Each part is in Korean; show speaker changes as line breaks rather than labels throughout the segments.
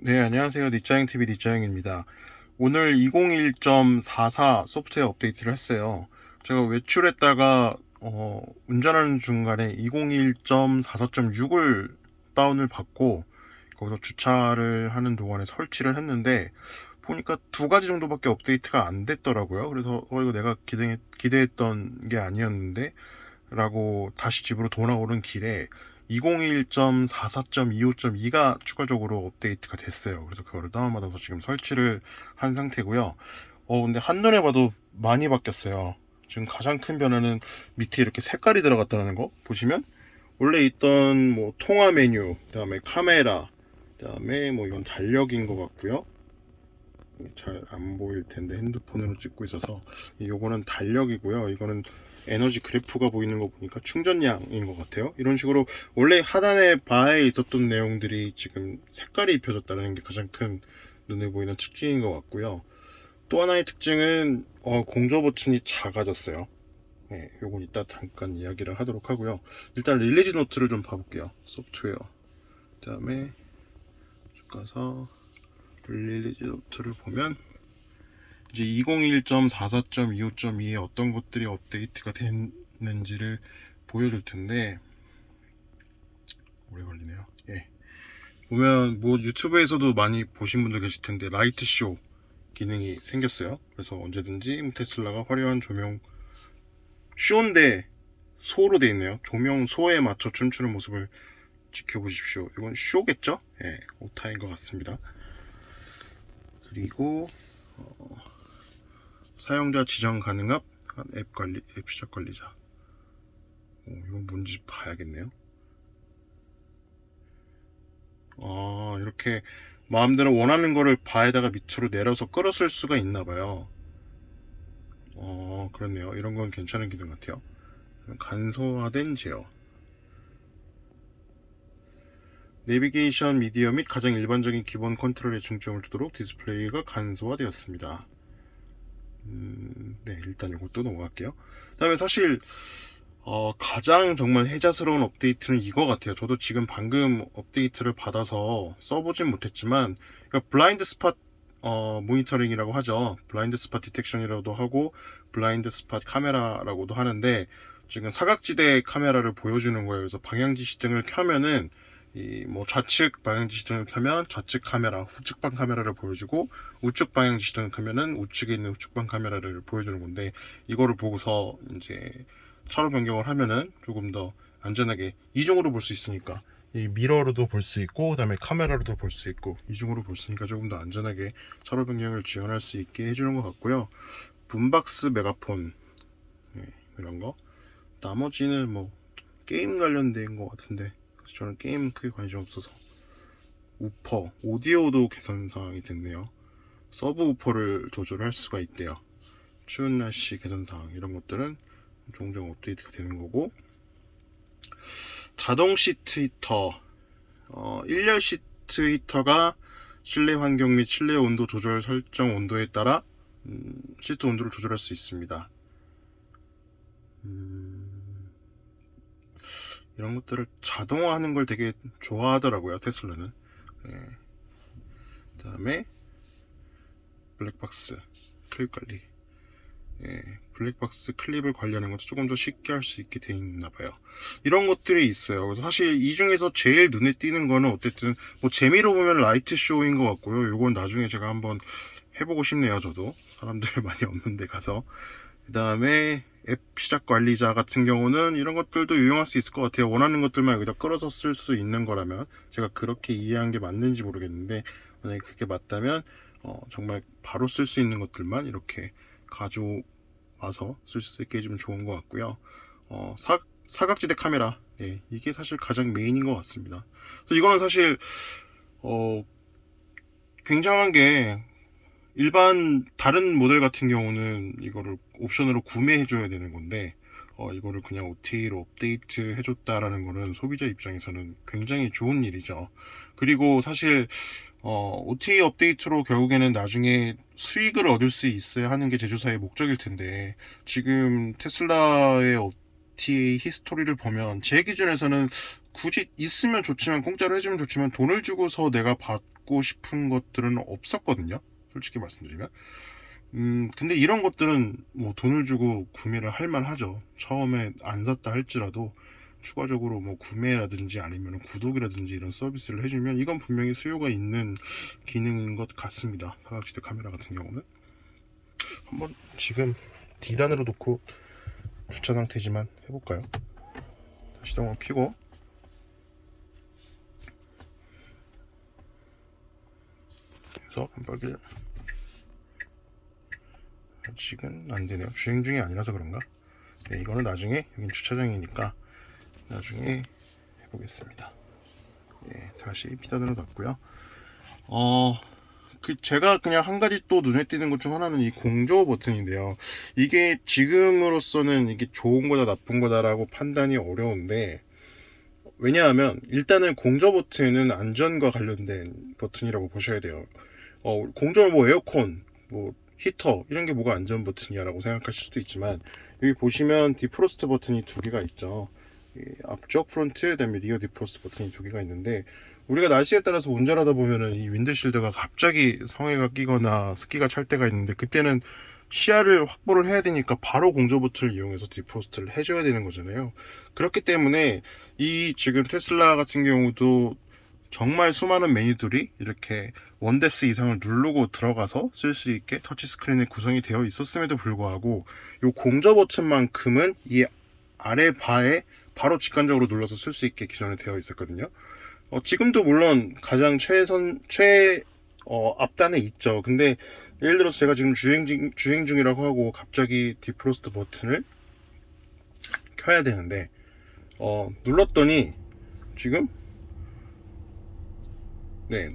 네, 안녕하세요. 니짜영TV 니짜영입니다. 오늘 2021.44 소프트웨어 업데이트를 했어요. 제가 외출했다가 운전하는 중간에 2021.44.6을 다운을 받고 거기서 주차를 하는 동안에 설치를 했는데 보니까 두 가지 정도밖에 업데이트가 안 됐더라고요. 그래서 이거 내가 기대했던 게 아니었는데 라고 다시 집으로 돌아오는 길에 2021.44.25.2가 추가적으로 업데이트가 됐어요. 그래서 그거를 다운받아서 지금 설치를 한 상태고요. 근데 한눈에 봐도 많이 바뀌었어요. 지금 가장 큰 변화는 밑에 이렇게 색깔이 들어갔다는 거 보시면 원래 있던 뭐 통화 메뉴, 그다음에 카메라, 그다음에 뭐 이건 달력인 것 같고요. 잘 안 보일 텐데 핸드폰으로 찍고 있어서 이거는 달력이고요. 이거는 에너지 그래프가 보이는 거 보니까 충전량인 것 같아요. 이런 식으로 원래 하단에 바에 있었던 내용들이 지금 색깔이 입혀졌다는 게 가장 큰 눈에 보이는 특징인 것 같고요. 또 하나의 특징은 공조 버튼이 작아졌어요. 네, 요건 이따 잠깐 이야기를 하도록 하고요. 일단 릴리즈 노트를 좀 봐볼게요. 소프트웨어. 그 다음에 쭉 가서 릴리즈 노트를 보면 이제 2021.44.25.2에 어떤 것들이 업데이트가 됐는지를 보여줄 텐데 오래 걸리네요. 예. 보면 뭐 유튜브에서도 많이 보신 분들 계실 텐데 라이트 쇼 기능이 생겼어요. 그래서 언제든지 테슬라가 화려한 조명 쇼인데 소로 돼 있네요. 조명 소에 맞춰 춤추는 모습을 지켜보십시오. 이건 쇼겠죠? 예, 오타인 것 같습니다. 그리고 사용자 지정 가능한 앱 관리, 앱 시작 관리자. 이건 뭔지 봐야겠네요. 이렇게 마음대로 원하는 거를 바에다가 밑으로 내려서 끌어쓸 수가 있나 봐요. 그렇네요. 이런 건 괜찮은 기능 같아요. 간소화된 제어. 내비게이션 미디어 및 가장 일반적인 기본 컨트롤에 중점을 두도록 디스플레이가 간소화되었습니다. 네, 일단 이것도 넘어갈게요. 그 다음에 사실 가장 정말 혜자스러운 업데이트는 이거 같아요. 저도 지금 방금 업데이트를 받아서 써보진 못했지만, 그러니까 블라인드 스팟 모니터링이라고 하죠. 블라인드 스팟 디텍션이라고도 하고, 블라인드 스팟 카메라라고도 하는데, 지금 사각지대 카메라를 보여주는 거예요. 그래서 방향지시등을 켜면은, 이 뭐 좌측 방향지시등을 켜면 좌측 카메라, 우측방 카메라를 보여주고, 우측 방향지시등을 켜면은 우측에 있는 우측방 카메라를 보여주는 건데, 이거를 보고서 이제 차로 변경을 하면은 조금 더 안전하게 이중으로 볼 수 있으니까 이 미러로도 볼 수 있고 그다음에 카메라로도 볼 수 있고 이중으로 볼 수 있으니까 조금 더 안전하게 차로 변경을 지원할 수 있게 해주는 것 같고요. 붐박스 메가폰 이런 거 나머지는 뭐 게임 관련된 것 같은데 저는 게임 크게 관심 없어서 우퍼 오디오도 개선 사항이 됐네요. 서브 우퍼를 조절할 수가 있대요. 추운 날씨 개선 사항 이런 것들은 종종 업데이트가 되는 거고 자동 시트 히터 1열 시트 히터가 실내 환경 및 실내 온도 조절 설정 온도에 따라 시트 온도를 조절할 수 있습니다. 이런 것들을 자동화하는 걸 되게 좋아하더라고요 테슬라는. 그 다음에 블랙박스 클립 관리. 블랙박스 클립을 관리하는 것도 조금 더 쉽게 할 수 있게 돼 있나 봐요. 이런 것들이 있어요. 그래서 사실 이 중에서 제일 눈에 띄는 거는 어쨌든 뭐 재미로 보면 라이트 쇼인 것 같고요. 이건 나중에 제가 한번 해보고 싶네요. 저도 사람들 많이 없는 데 가서. 그 다음에 앱 시작 관리자 같은 경우는 이런 것들도 유용할 수 있을 것 같아요. 원하는 것들만 여기다 끌어서 쓸 수 있는 거라면 제가 그렇게 이해한 게 맞는지 모르겠는데 만약에 그게 맞다면 정말 바로 쓸 수 있는 것들만 이렇게 가져와서 쓸 수 있게 해주면 좋은 것 같고요. 사각지대 카메라, 이게 사실 가장 메인인 것 같습니다. 이거는 사실 굉장한 게 일반 다른 모델 같은 경우는 이거를 옵션으로 구매해줘야 되는 건데 이거를 그냥 OTA로 업데이트 해줬다라는 거는 소비자 입장에서는 굉장히 좋은 일이죠. 그리고 사실 OTA 업데이트로 결국에는 나중에 수익을 얻을 수 있어야 하는 게 제조사의 목적일 텐데 지금 테슬라의 OTA 히스토리를 보면 제 기준에서는 굳이 있으면 좋지만 공짜로 해주면 좋지만 돈을 주고서 내가 받고 받고 싶은 것들은 없었거든요, 솔직히 말씀드리면. 근데 이런 것들은 뭐 돈을 주고 구매를 할 만하죠. 처음에 안 샀다 할지라도 추가적으로 뭐 구매라든지 아니면 구독이라든지 이런 서비스를 해주면 이건 분명히 수요가 있는 기능인 것 같습니다. 사각지대 카메라 같은 경우는 한번 지금 D단으로 놓고 주차 상태지만 해볼까요? 시동을 켜고 그래서 깜빡이를 아직은 안되네요. 주행 중이 아니라서 그런가? 네, 이거는 나중에 여긴 주차장이니까 나중에 해보겠습니다. 네, 다시 B단으로 놨고요. 제가 그냥 한 가지 또 눈에 띄는 것 중 하나는 이 공조 버튼인데요. 이게 지금으로서는 이게 좋은 거다 나쁜 거다라고 판단이 어려운데, 왜냐하면 일단은 공조 버튼은 안전과 관련된 버튼이라고 보셔야 돼요. 공조 뭐 에어컨, 뭐 히터 이런 게 뭐가 안전 버튼이야라고 생각하실 수도 있지만, 여기 보시면 디프로스트 버튼이 두 개가 있죠. 앞쪽 프론트, 그다음에 리어 디프로스트 버튼이 두 개가 있는데, 우리가 날씨에 따라서 운전하다 보면은 이 윈드실드가 갑자기 성에가 끼거나 습기가 찰 때가 있는데, 그때는 시야를 확보를 해야 되니까 바로 공조 버튼을 이용해서 디프로스트를 해줘야 되는 거잖아요. 그렇기 때문에 이 지금 테슬라 같은 경우도 정말 수많은 메뉴들이 이렇게 원뎁스 이상을 누르고 들어가서 쓸 수 있게 터치스크린에 구성이 되어 있었음에도 불구하고 이 공조 버튼만큼은 이 아래 바에 바로 직관적으로 눌러서 쓸 수 있게 기존에 되어 있었거든요. 지금도 물론 가장 앞단에 있죠. 근데 예를 들어서 제가 지금 주행 중이라고 하고 갑자기 디프로스트 버튼을 켜야 되는데 눌렀더니 지금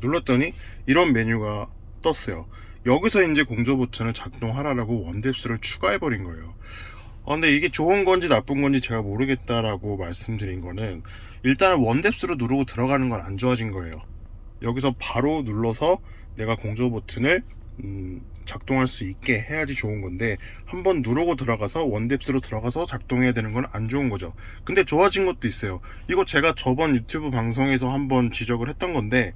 눌렀더니 이런 메뉴가 떴어요. 여기서 이제 공조 버튼을 작동하라라고 원뎁스를 추가해 버린 거예요. 근데 이게 좋은 건지 나쁜 건지 제가 모르겠다라고 말씀드린 거는, 일단은 원뎁스로 누르고 들어가는 건 안 좋아진 거예요. 여기서 바로 눌러서 내가 공조 버튼을 작동할 수 있게 해야지 좋은 건데, 한번 누르고 들어가서 원뎁스로 들어가서 작동해야 되는 건 안 좋은 거죠. 근데 좋아진 것도 있어요. 이거 제가 저번 유튜브 방송에서 한번 지적을 했던 건데,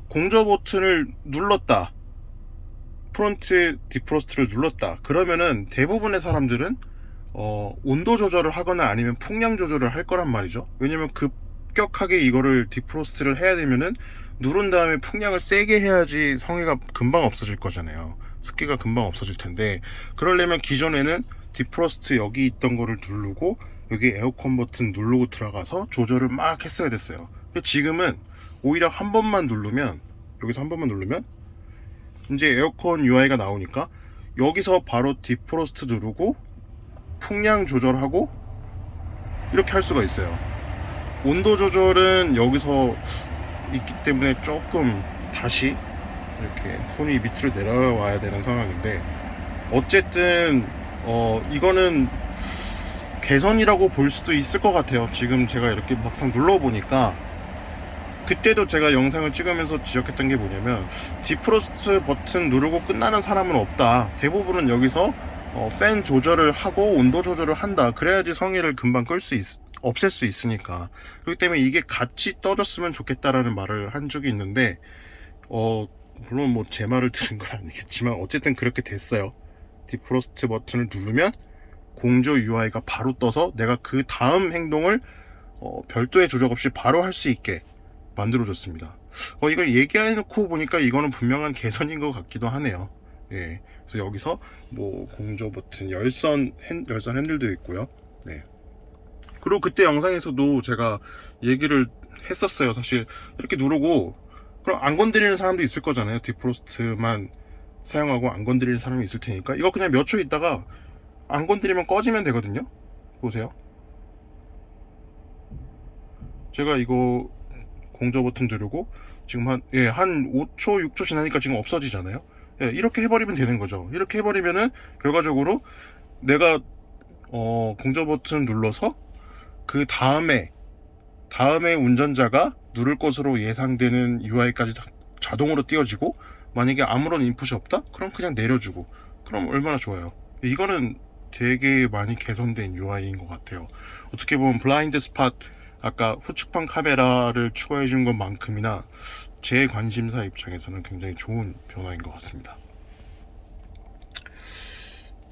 공조 버튼을 눌렀다, 프론트 디프로스트를 눌렀다, 그러면은 대부분의 사람들은 온도 조절을 하거나 아니면 풍량 조절을 할 거란 말이죠. 왜냐면 급격하게 이거를 디프로스트를 해야 되면은 누른 다음에 풍량을 세게 해야지 성에가 금방 없어질 거잖아요. 습기가 금방 없어질 텐데, 그러려면 기존에는 디프로스트 여기 있던 거를 누르고 여기 에어컨 버튼 누르고 들어가서 조절을 막 했어야 됐어요. 근데 지금은 오히려 한 번만 누르면, 여기서 한 번만 누르면 이제 에어컨 UI가 나오니까 여기서 바로 디프로스트 누르고 풍량 조절하고 이렇게 할 수가 있어요. 온도 조절은 여기서 있기 때문에 조금 다시 이렇게 손이 밑으로 내려와야 되는 상황인데, 어쨌든 이거는 개선이라고 볼 수도 있을 것 같아요. 지금 제가 이렇게 막상 눌러보니까, 그때도 제가 영상을 찍으면서 지적했던 게 뭐냐면, 디프로스트 버튼 누르고 끝나는 사람은 없다. 대부분은 여기서 팬 조절을 하고 온도 조절을 한다. 그래야지 성의를 금방 없앨 수 있으니까. 그렇기 때문에 이게 같이 떠졌으면 좋겠다라는 말을 한 적이 있는데, 물론 뭐 제 말을 들은 건 아니겠지만 어쨌든 그렇게 됐어요. 디프로스트 버튼을 누르면 공조 UI가 바로 떠서 내가 그 다음 행동을 별도의 조작 없이 바로 할 수 있게 만들어줬습니다. 이걸 얘기해놓고 보니까 이거는 분명한 개선인 것 같기도 하네요. 예. 그래서 여기서 뭐 공조 버튼, 열선 핸들도 있고요. 네. 그리고 그때 영상에서도 제가 얘기를 했었어요. 사실 이렇게 누르고 그럼 안 건드리는 사람도 있을 거잖아요. 디프로스트만 사용하고 안 건드리는 사람이 있을 테니까 이거 그냥 몇 초 있다가 안 건드리면 꺼지면 되거든요. 보세요. 제가 이거 공조 버튼 누르고 지금 한 5초, 6초 지나니까 지금 없어지잖아요. 이렇게 해버리면 되는 거죠. 이렇게 해버리면은 결과적으로 내가 공조 버튼 눌러서 그 다음에 운전자가 누를 것으로 예상되는 UI까지 자동으로 띄워지고, 만약에 아무런 인풋이 없다? 그럼 그냥 내려주고, 그럼 얼마나 좋아요. 이거는 되게 많이 개선된 UI인 것 같아요. 어떻게 보면 블라인드 스팟, 아까 후측방 카메라를 추가해 준 것만큼이나 제 관심사 입장에서는 굉장히 좋은 변화인 것 같습니다.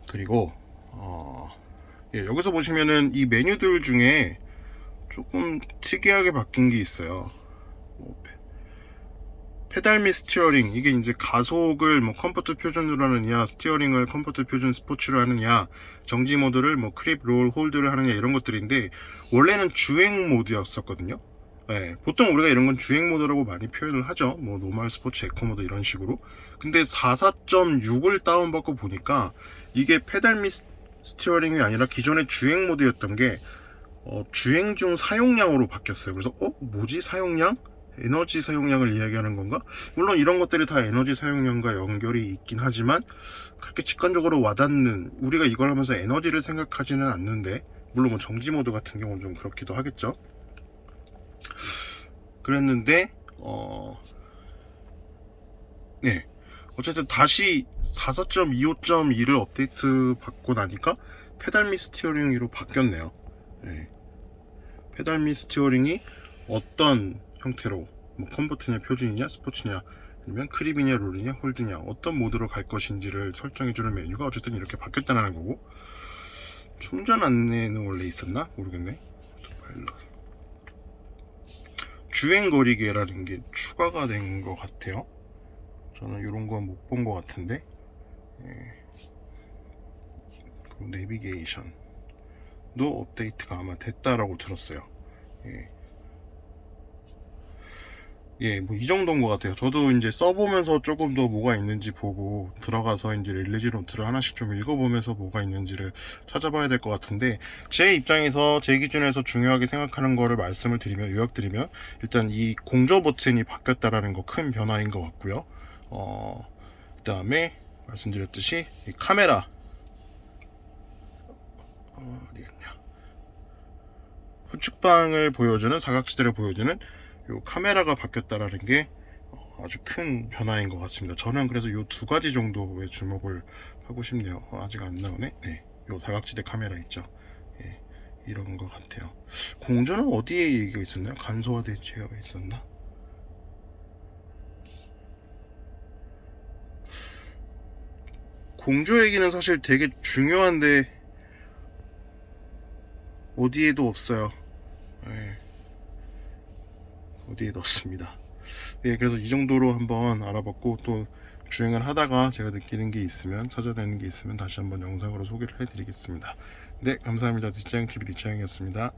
그리고 여기서 보시면은 이 메뉴들 중에 조금 특이하게 바뀐 게 있어요. 페달 및 스티어링, 이게 이제 가속을 뭐 컴포트 표준으로 하느냐, 스티어링을 컴포트 표준 스포츠로 하느냐, 정지 모드를 뭐 크립, 롤, 홀드를 하느냐, 이런 것들인데, 원래는 주행 모드였었거든요. 네, 보통 우리가 이런 건 주행 모드라고 많이 표현을 하죠. 뭐 노멀, 스포츠, 에코 모드 이런 식으로. 근데 44.6을 다운받고 보니까 이게 페달 및 스티어링이 아니라 기존의 주행 모드였던 게 주행 중 사용량으로 바뀌었어요. 그래서 뭐지, 사용량? 에너지 사용량을 이야기하는 건가? 물론 이런 것들이 다 에너지 사용량과 연결이 있긴 하지만 그렇게 직관적으로 와닿는, 우리가 이걸 하면서 에너지를 생각하지는 않는데, 물론 뭐 정지 모드 같은 경우는 좀 그렇기도 하겠죠. 그랬는데 네, 어쨌든 다시 44.25.2를 업데이트 받고 나니까 페달 및 스티어링으로 바뀌었네요. 네. 페달 및 스티어링이 어떤 형태로, 뭐 컴포트냐, 표준이냐, 스포츠냐, 아니면 크립이냐, 롤이냐, 홀드냐, 어떤 모드로 갈 것인지를 설정해주는 메뉴가 어쨌든 이렇게 바뀌었다는 거고, 충전 안내는 원래 있었나? 모르겠네. 주행 거리계라는 게 추가가 된 것 같아요. 저는 이런 건 못 본 것 같은데. 그 내비게이션도 업데이트가 아마 됐다라고 들었어요. 뭐 이 정도인 것 같아요. 저도 이제 써보면서 조금 더 뭐가 있는지 보고 들어가서 이제 릴리지 노트를 하나씩 좀 읽어보면서 뭐가 있는지를 찾아봐야 될 것 같은데, 제 입장에서, 제 기준에서 중요하게 생각하는 거를 말씀을 드리면, 요약드리면, 일단 이 공조 버튼이 바뀌었다라는 거 큰 변화인 것 같고요. 그 다음에 말씀드렸듯이 이 카메라, 어디였냐, 후측방을 보여주는, 사각지대를 보여주는 요 카메라가 바뀌었다라는 게 아주 큰 변화인 것 같습니다. 저는 그래서 요 두 가지 정도에 주목을 하고 싶네요. 아직 안 나오네. 네, 요 사각지대 카메라 있죠. 이런 것 같아요. 공조는 어디에 얘기가 있었나요? 간소화되어 있었나? 공조 얘기는 사실 되게 중요한데 어디에도 없어요. 어디에도 없습니다. 그래서 이 정도로 한번 알아봤고, 또 주행을 하다가 제가 느끼는 게 있으면, 찾아내는 게 있으면 다시 한번 영상으로 소개를 해드리겠습니다. 네, 감사합니다. 뒷자영TV 뒷자영이었습니다.